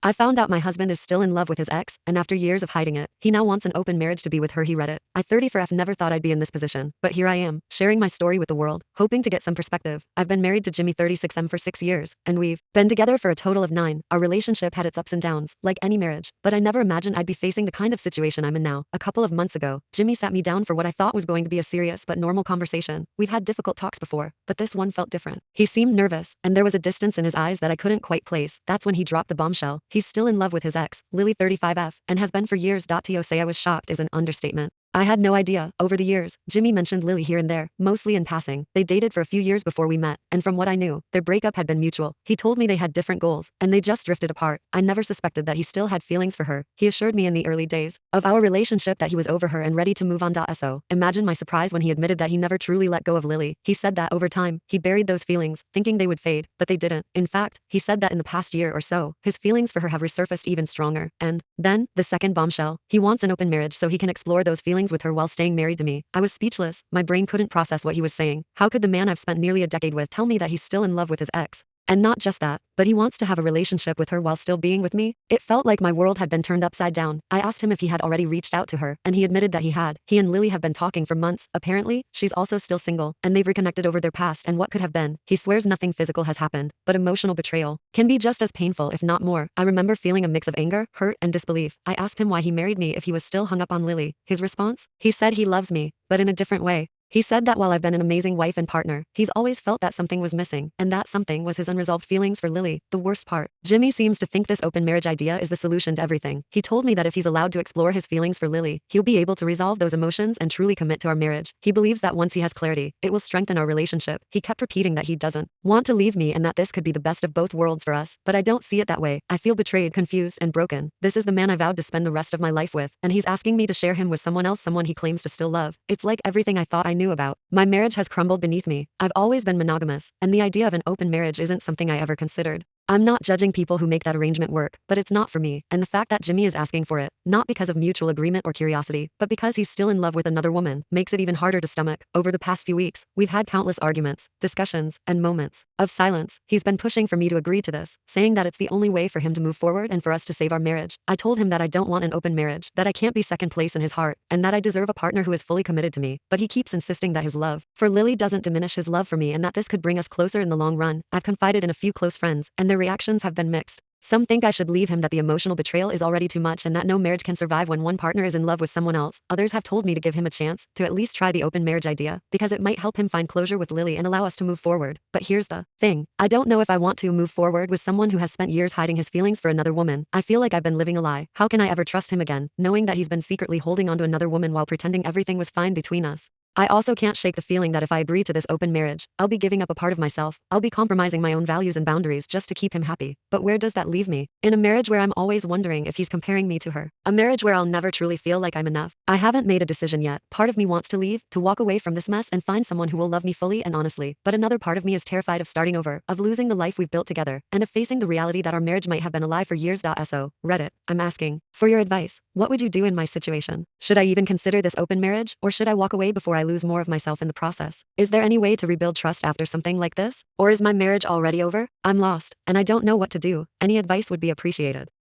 I found out my husband is still in love with his ex, and after years of hiding it, he now wants an open marriage to be with her. He read it. I 34F never thought I'd be in this position, but here I am, sharing my story with the world, hoping to get some perspective. I've been married to Jimmy 36M for 6 years, and we've been together for a total of 9. Our relationship had its ups and downs, like any marriage, but I never imagined I'd be facing the kind of situation I'm in now. A couple of months ago, Jimmy sat me down for what I thought was going to be a serious but normal conversation. We've had difficult talks before, but this one felt different. He seemed nervous, and there was a distance in his eyes that I couldn't quite place. That's when he dropped the bombshell. He's still in love with his ex, Lily 35F, and has been for years. To say I was shocked is an understatement. I had no idea. Over the years, Jimmy mentioned Lily here and there, mostly in passing. They dated for a few years before we met, and from what I knew, their breakup had been mutual. He told me they had different goals, and they just drifted apart. I never suspected that he still had feelings for her. He assured me in the early days of our relationship that he was over her and ready to move on. So, imagine my surprise when he admitted that he never truly let go of Lily. He said that over time, he buried those feelings, thinking they would fade, but they didn't. In fact, he said that in the past year or so, his feelings for her have resurfaced even stronger. And then, the second bombshell, he wants an open marriage so he can explore those feelings with her while staying married to me. I was speechless. My brain couldn't process what he was saying. How could the man I've spent nearly a decade with tell me that he's still in love with his ex? And not just that, but he wants to have a relationship with her while still being with me? It felt like my world had been turned upside down. I asked him if he had already reached out to her, and he admitted that he had. He and Lily have been talking for months. Apparently, she's also still single, and they've reconnected over their past and what could have been. He swears nothing physical has happened, but emotional betrayal can be just as painful, if not more. I remember feeling a mix of anger, hurt, and disbelief. I asked him why he married me if he was still hung up on Lily. His response? He said he loves me, but in a different way. He said that while I've been an amazing wife and partner, he's always felt that something was missing, and that something was his unresolved feelings for Lily. The worst part, Jimmy seems to think this open marriage idea is the solution to everything. He told me that if he's allowed to explore his feelings for Lily, he'll be able to resolve those emotions and truly commit to our marriage. He believes that once he has clarity, it will strengthen our relationship. He kept repeating that he doesn't want to leave me and that this could be the best of both worlds for us, but I don't see it that way. I feel betrayed, confused, and broken. This is the man I vowed to spend the rest of my life with, and he's asking me to share him with someone else, someone he claims to still love. It's like everything I thought I knew about my marriage has crumbled beneath me. I've always been monogamous, and the idea of an open marriage isn't something I ever considered. I'm not judging people who make that arrangement work, but it's not for me, and the fact that Jimmy is asking for it, not because of mutual agreement or curiosity, but because he's still in love with another woman, makes it even harder to stomach. Over the past few weeks, we've had countless arguments, discussions, and moments of silence. He's been pushing for me to agree to this, saying that it's the only way for him to move forward and for us to save our marriage. I told him that I don't want an open marriage, that I can't be second place in his heart, and that I deserve a partner who is fully committed to me, but he keeps insisting that his love for Lily doesn't diminish his love for me and that this could bring us closer in the long run. I've confided in a few close friends, and their reactions have been mixed. Some think I should leave him, that the emotional betrayal is already too much and that no marriage can survive when one partner is in love with someone else. Others have told me to give him a chance, to at least try the open marriage idea, because it might help him find closure with Lily and allow us to move forward. But here's the thing. I don't know if I want to move forward with someone who has spent years hiding his feelings for another woman. I feel like I've been living a lie. How can I ever trust him again, knowing that he's been secretly holding on to another woman while pretending everything was fine between us? I also can't shake the feeling that if I agree to this open marriage, I'll be giving up a part of myself. I'll be compromising my own values and boundaries just to keep him happy. But where does that leave me? In a marriage where I'm always wondering if he's comparing me to her. A marriage where I'll never truly feel like I'm enough. I haven't made a decision yet. Part of me wants to leave, to walk away from this mess and find someone who will love me fully and honestly. But another part of me is terrified of starting over, of losing the life we've built together, and of facing the reality that our marriage might have been alive for years. So, Reddit, I'm asking for your advice. What would you do in my situation? Should I even consider this open marriage, or should I walk away before I lose more of myself in the process? Is there any way to rebuild trust after something like this? Or is my marriage already over? I'm lost, and I don't know what to do. Any advice would be appreciated.